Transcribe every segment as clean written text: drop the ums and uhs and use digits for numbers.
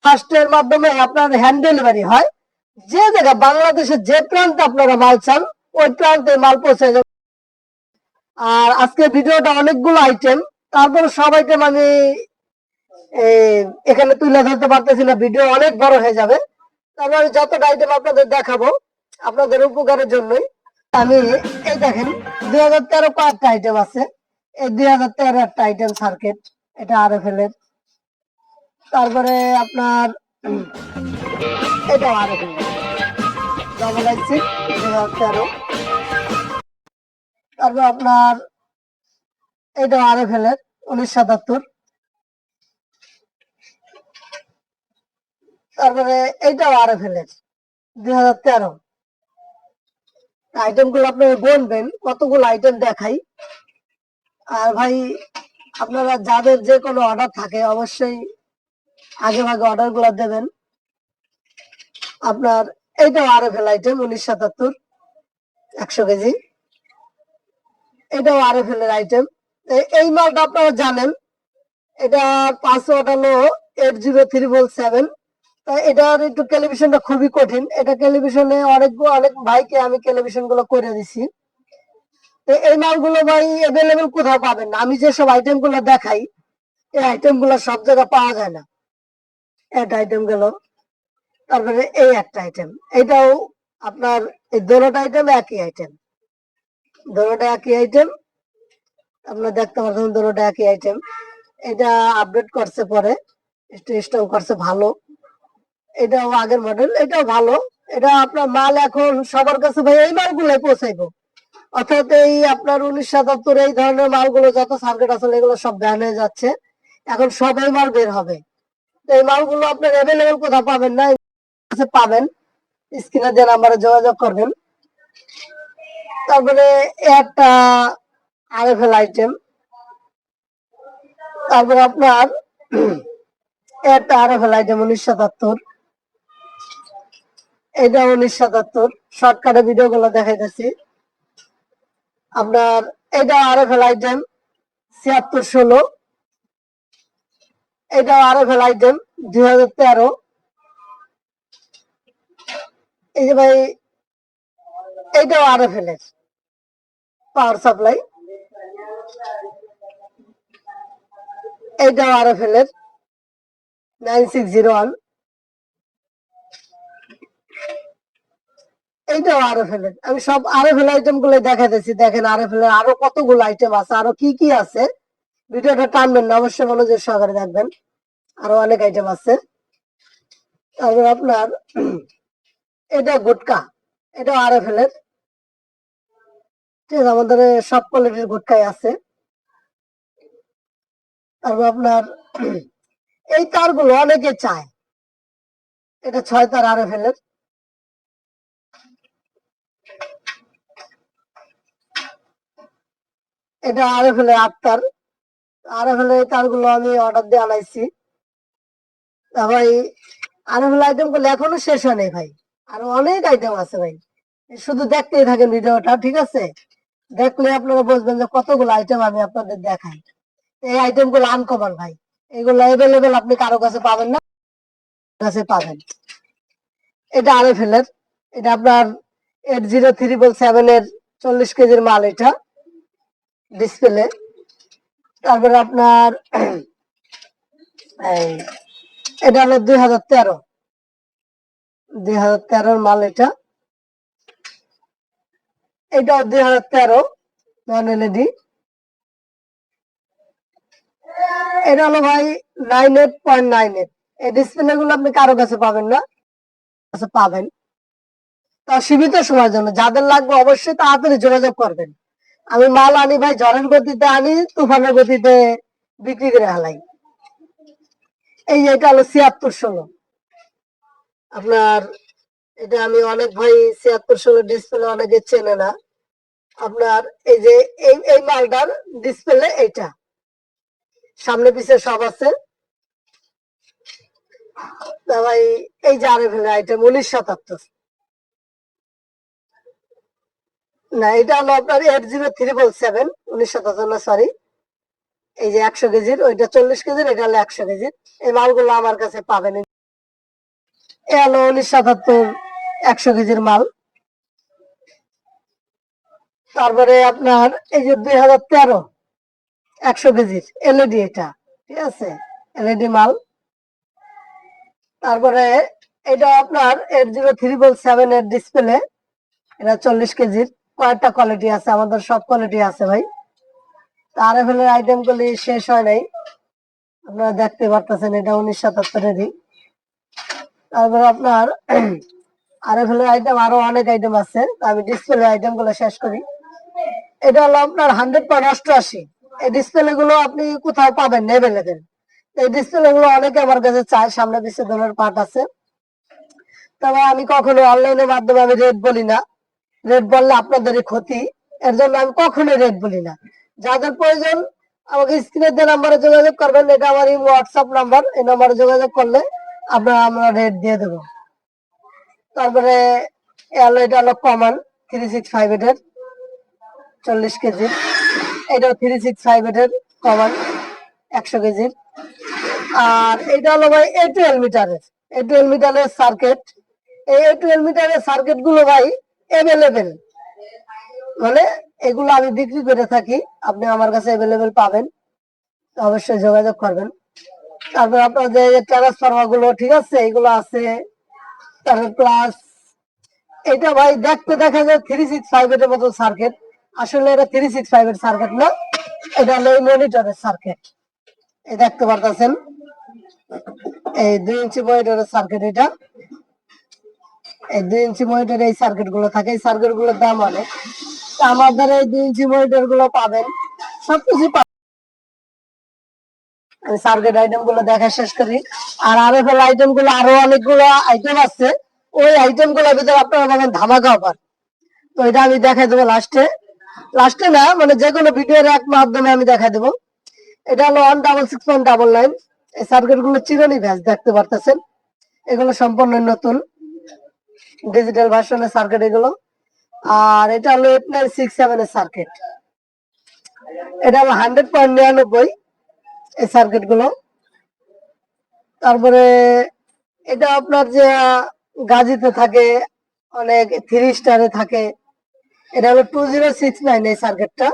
ফাস্টের মাধ্যমে আপনার hand delivery হয়। যে জায়গা বাংলাদেশের যে প্রান্তে আপনারা মাল চান ওই প্রান্তে মাল পৌঁছে যাবে। আর আজকে ভিডিওটা অনেকগুলো আইটেম, তারপর সব আইটেম আমি এখানে তুলে ধরতে পারতেছি না, ভিডিও অনেক বড় হয়ে যাবে। তারপর আমি যতটা আইটেম আপনাদের দেখাবো আপনাদের উপকারের জন্যই। আমি এই দেখেন 2013 কয়েকটা আইটেম আছে। এই 2013 একটা আইটেম সার্কিট, এটা আরএফএল এর। তারপরে আপনার এটা আরএফএল এর ডবল আইসি 2013। তারপর আপনার এটা আরএফএল এর 1977। তারপরে এইটাও আরএফএল এর 2013। আইটেম গুলো আপনি বলবেন কতগুলো আইটেম দেখাই। আর ভাই আপনারা যাদের যে কোনো অর্ডার থাকে অবশ্যই আগে ভাগে অর্ডার গুলো দেবেন। আপনার এইটাও আরএফএল আইটেম 1977 100 কেজি, এটাও আরএফএল এর আইটেম। এই মালটা আপনারা জানেন, এটা পাসওয়ার্ড হলো 80377। এটার একটু টেলিভিশনটা খুবই কঠিন, এটা টেলিভিশনে অনেক ভাইকে আমি টেলিভিশন গুলো করে দিছি। তো এই মালগুলো ভাই অ্যাভেলেবেল কোথাও পাবেন না। আমি যেসব আইটেম গুলো দেখাই এই আইটেম গুলো সব জায়গায় পাওয়া যায় না। একটা আইটেম গেল, তারপরে এই একটা আইটেম, এটাও আপনার এই দুটোটা আইটেম একই আইটেম, দুটোটা একই আইটেম। আপনারা দেখতে পাচ্ছেন দুটোটা একই আইটেম। এটা আপডেট করছে পরে, স্টক করছে ভালো। এটাও আগের মডেল, এটাও ভালো। এটা আপনার মাল এখন সবার কাছে ভাই এই মালগুলো পৌঁছাইবো। অর্থাৎ এই আপনার 1977 এই ধরনের মালগুলো যত সার্কিট আছে এগুলো সব ব্যান হয়ে যাচ্ছে, এখন সবাই মাল বের হবে। তো এই মালগুলো আপনার অ্যাভেলেবেল কোথাও পাবেন না, পাবেন স্ক্রিনে যে নাম্বারে যোগাযোগ করবেন। তারপরে একটা আরএফএল আইটেম, তারপরে আপনার একটা আরএফএল আইটেম 1977। এটা 1977 শর্টকাটে ভিডিও গুলো দেখাইতেছি আপনার। এটা আরএফএল আইটেম 7616। এটা আরএফএল আইটেম 2013। এই যে ভাই এটাও আরএফএল এর পাওয়ার সাপ্লাই, এইটাও আরএফএল এর 9601। এইটাও আরএফএল এর। আমি সব আরএফএল আইটেম গুলো দেখাতেছি, দেখেন আরএফএল এর আরো কতগুলো আইটেম আছে, আরো কি কি আছে। ভিডিওটা টানবেন না, অবশ্যই মনোযোগ সহকারে দেখবেন, আরো অনেক আইটেম আছে। তারপর আপনার এটা গুটকা, এটা আরএফএল এর। ঠিক আছে, আমাদের সব কোয়ালিটির গুটকাই আছে। তারপর আপনার এই তারগুলো অনেকে চায়, এটা 6 তার আরএফএল এর। এটা আরএফএল এর 8 তার। আরএফএল এর তারগুলো আমি অর্ডার দিয়ে আনাইছি। ভাই আরএফএল আইটেম গুলো এখনো শেষ হয় নাই ভাই, আরো অনেক আইটেম আছে ভাই। শুধু দেখতেই থাকেন ভিডিওটা, ঠিক আছে? দেখলে আপনারা বুঝবেন যে কতগুলো আইটেম আমি আপনাদের দেখাই। এই আইটেম গুলো আনকমন ভাই, এগুলো অ্যাভেলেবেল আপনি কারো কাছে পাবেন না, কাছে পাবেন। এটা আরএফএল এর, এটা আপনার 80377 এর 40 কেজির মাল, এটা ডিসপ্লে। তারপরে আপনার এটা হলো 2013 মাল, এটা এটাও 2013 নন এলইডি। এটা হলো ভাই 98.98। এই ডিসপ্লে গুলো আপনি কারো কাছে পাবেন না, কাছে পাবেন। তা সীমিত সময়ের জন্য যাদের লাগবে অবশ্যই তাড়াতাড়ি যোগাযোগ করবেন। আমি মাল আনি ভাই ঝড়ের গতিতে আনি, তুফানের গতিতে বিক্রি করে হালাই। এই এটা হলো 7616 আপনার। এটা আমি অনেক ভাই 7616 ডিসপ্লে অনেকে চেনে না আপনার। এই যে এই মালটার ডিসপ্লে এইটা, সামনে পিছে সব আছে। ভাই এই যে আরএফএল আইটেম 1977। না এটা হলো আপনার 80377 1977 না, সরি। এই যে 100 কেজির, ওইটা 40 কেজির, এটা হলো 100 কেজির। এই মালগুলো আমার কাছে পাবেন। এ হলো 1977 100 কেজির মাল। তারপরে আপনার এই যে 2013 100 কেজির এলইডি, এটা ঠিক আছে, এলইডি মাল। তারপরে এটা আপনার 80377 এর ডিসপ্লে, এটা 40 কেজির। কয়েকটা কোয়ালিটি আছে, আমাদের সব কোয়ালিটি আছে ভাই। আরএফএল এর আইটেম গুলি শেষ হয় নাই, আপনারা দেখতে পারতেছেন, এটা 1977-এরই। তারপরে আপনার আরএফএল এর আইটেম আরো অনেক আইটেম আছে, আমি ডিসপ্লে আইটেম গুলো শেষ করি। এটা হলো আপনার 100.88। এই ডিসপ্লে গুলো আপনি কোথাও পাবেন না অ্যাভেলেবেল। এই ডিসপ্লে গুলো অনেকে আমার কাছে চায়, সামনে পিছিয়ে ধরনের পার্ট আছে। তবে আমি কখনো অনলাইনের মাধ্যমে আমি রেট বলি না, রেট বললে আপনাদেরই ক্ষতি, এর জন্য আমি কখনোই রেট বলি না। যাদের প্রয়োজন আমাকে স্ক্রিনে দেওয়া নাম্বারে যোগাযোগ করবেন, এটা আমার হোয়াটসঅ্যাপ নাম্বার, এই নাম্বারে যোগাযোগ করলে আমরা রেট দিয়ে দেবো। তারপরে এটা হলো কমান 365 এর 40 কেজি, এটা 365 এর কমান 100 কেজির। আর এটা হলো ভাই A12 মিটারের, A12 মিটারের সার্কিট। এই A12 মিটারের সার্কিট গুলো ভাই অ্যাভেলেবেল, মানে এগুলো আমি বিক্রি করে থাকি, আপনি আমার কাছে অ্যাভেলেবেল পাবেন, অবশ্যই যোগাযোগ করবেন। তারপর আপনার যে ট্রান্সফরমার গুলো, ঠিক আছে, এগুলো আছে। তারপর প্লাস এটা ভাই দেখতে দেখা যায় 365 এর মতো সার্কিট, আসলে এটা 365 এর সার্কিট না, এটা হলো মনিটরের সার্কিট। এই দেখতে পারতেছেন, এই 2 ইঞ্চি মনিটরের সার্কিট। এটা এই 2 ইঞ্চি মনিটরের এই সার্কিট গুলো থাকে, এই সার্কিট গুলোর দাম অনেক। আমাদের এই 2 ইঞ্চি মনিটর গুলো পাবেন, সবকিছু আমি সার্কিট আইটেম গুলো দেখা শেষ করি। আর আরএফএল আইটেম গুলো আরো অনেকগুলো আইটেম আছে, ওই আইটেম গুলোর ভিতরে আপনারা পাবেন ধামাকা অফার। তো এটা আমি দেখাই দেবো লাস্টে, লাস্টে না মানে যে কোনো ভিডিওর এক মাধ্যমে আমি দেখাই দেবো। এটা হলো 166.99। এই সার্কিট গুলো চিরনি ভ্যাস দেখতে পারতেছেন, এগুলো সম্পূর্ণ নতুন ডিজিটাল ভার্সনের সার্কিট এগুলো। আর এটা হলো 8967 এর সার্কিট, এটা হলো 100.99 এই সার্কিট গুলো। তারপরে এটা আপনার যে গাজীতে থাকে, অনেক 3 স্টারে থাকে, এটা হলো 2069 এই সার্কিটটা।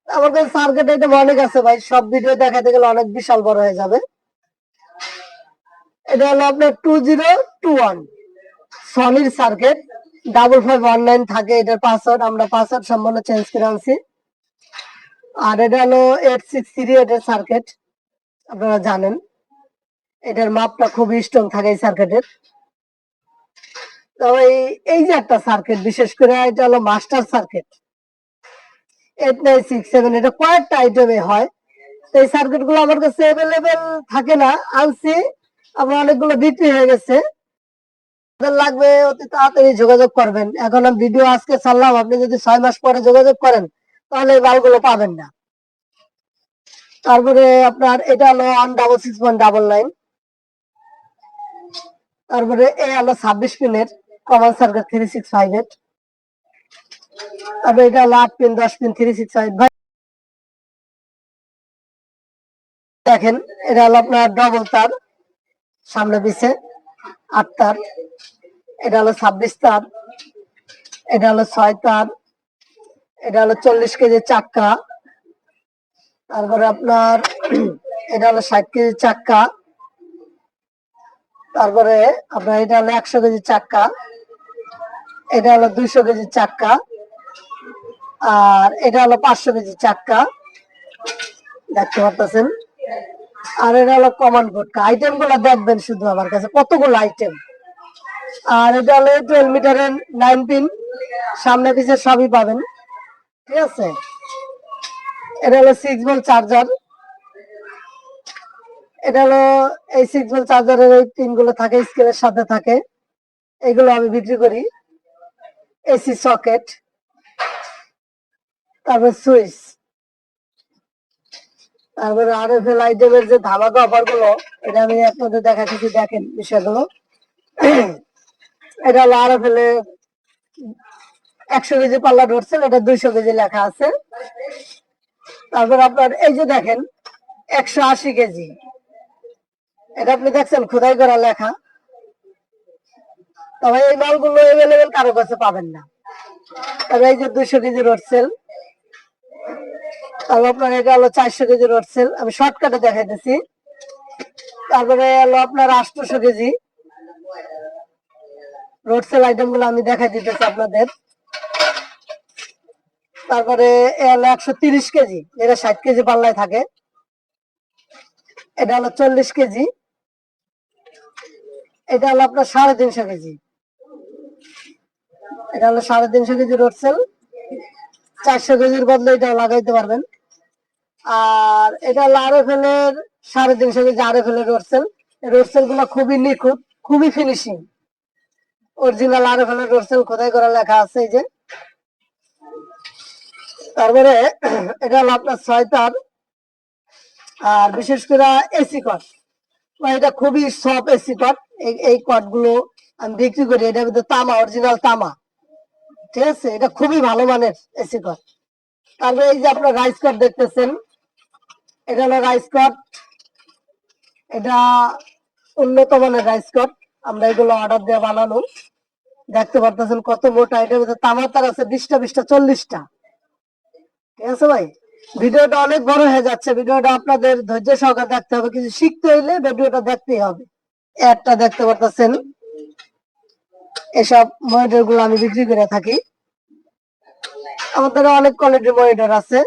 আমার কাছে সার্কিট আইটেম অনেক আছে ভাই, সব ভিডিও দেখাতে গেলে অনেক বিশাল বড় হয়ে যাবে। এটা হলো আপনার 2021 সনির সার্কিট, 5519 থাকে এটার পাসওয়ার্ড, আমরা পাসওয়ার্ড সম্পূর্ণ চেঞ্জ করে আনছি। আর এটা হলো 8638 এর সার্কিট, আপনারা জানেন এটার মাপটা খুবই স্ট্রং থাকে এই সার্কিটের। তবে এই যে একটা সার্কিট বিশেষ করে, এটা হলো মাস্টার সার্কিট 8967, এটা কয়েকটা আইটেমে হয়। এই সার্কিট গুলো আমার কাছে অ্যাভেলেবেল থাকে না, আনছি, আমার অনেকগুলো বিক্রি হয়ে গেছে। লাগবে অতি তাড়াতাড়ি যোগাযোগ করবেন। এখন আমি ভিডিও আজকে ছাড়লাম, আপনি যদি 6 মাস পরে যোগাযোগ করেন তাহলে এই মালগুলো পাবেন না। তারপরে আপনার এটা হলো 166.99। তারপরে এ হলো 26 পিনের কমন সার্কিট 365 এর। তারপরে এটা হলো 8 পিন 10 পিন 365। ভাই দেখেন, এটা হলো আপনার ডবল তার, সামনে পিছে 8 তার। এটা হলো 26 তার, এটা হলো 6 তার, এটা হলো 40 কেজি চাক্কা। তারপরে আপনার এটা হলো 60 কেজি চাক্কা। তারপরে আপনার এটা হলো 100 কেজি চাক্কা, এটা হলো 200 কেজি চাক্কা, আর এটা হলো 500 কেজি চাক্কা, দেখতে পাচ্ছেন। আর এটা হলো কমন ভোটকা। আইটেম গুলো দেখবেন শুধু, আমার কাছে কতগুলো আইটেম। আর এটা হলো 12 মিটারের 9 পিন, সামনে পিছে সবই পাবেন, ঠিক আছে। এটা হলো 6 ভোল্ট চার্জার, এটা হলো এই 6 ভোল্ট চার্জারের এই পিন গুলো থাকে, স্ক্রিনের সাথে থাকে, এগুলো আমি বিক্রি করি। এসি সকেট, তারপর সুইচ, তারপরে আরএফএল আইটেমের যে ধামাকা অফার গুলো, এটা আমি আপনাদের দেখাচ্ছি, দেখেন বিষয়গুলো। এটা হলো আরএফএল এর 100 কেজি পাল্লা ধরছেন, এটা 200 কেজি লেখা আছে। তারপর আপনার এই যে দেখেন 180 কেজি, এটা আপনি দেখছেন খোদাই করা লেখা, তবে এই মালগুলো এভেলেবেল কারো কাছে পাবেন না। তবে এই যে 200 কেজি রড সেল, তারপর আপনার এটা হলো 400 কেজি রড সেল, আমি শর্টকাটে দেখাইতেছি। তারপরে হলো আপনার 800 কেজি রোড সেল আইটেম গুলো আমি দেখাই দিতেছি আপনাদের। তারপরে এ হলো 130 কেজি, যেটা 60 কেজি পাল্লায় থাকে। এটা হলো 40 কেজি। এটা হলো আপনার 350 কেজি। এটা হলো 350 কেজি রোড সেল। 400 কেজির বদলে এটা লাগাইতে পারবেন। আর এটা হলো RFL এর 350 কেজি RFL এর রোড সেল। রোড সেল গুলো খুবই নিখুঁত, খুবই ফিনিশিং। অরিজিনাল RFL এর রোড সেল খোদাই করা লেখা আছে এই যে। তারপরে এটা হলো আপনার 6 তার। আর বিশেষ করে এসি কট, এটা খুবই সফট এসি কট। এই কট গুলো আমি বিক্রি করি, এটার ভিতরে তামা, অরিজিনাল তামা। ঠিক আছে, এটা খুবই ভালো মানের এসি কট। তারপরে এই যে আপনার রাইস কট দেখতেছেন, এটা হলো রাইস কট। এটা উন্নত মানের রাইস কট, আমরা এগুলো অর্ডার দিয়ে বানানো। দেখতে পারতেছেন কত মোটা, এটার ভিতরে তামার তার আছে 20টা 20টা 40টা। ঠিক আছে ভাই, ভিডিওটা অনেক বড় হয়ে যাচ্ছে, ভিডিওটা আপনাদের ধৈর্য সহকারে দেখতে হবে, কিছু শিখতে হইলে ভিডিওটা দেখতেই হবে। একটা দেখতে পারতেছেন, এসব মনিটর গুলো আমি বিক্রি করে থাকি। আমাদের অনেক কোয়ালিটির মনিটর আছে।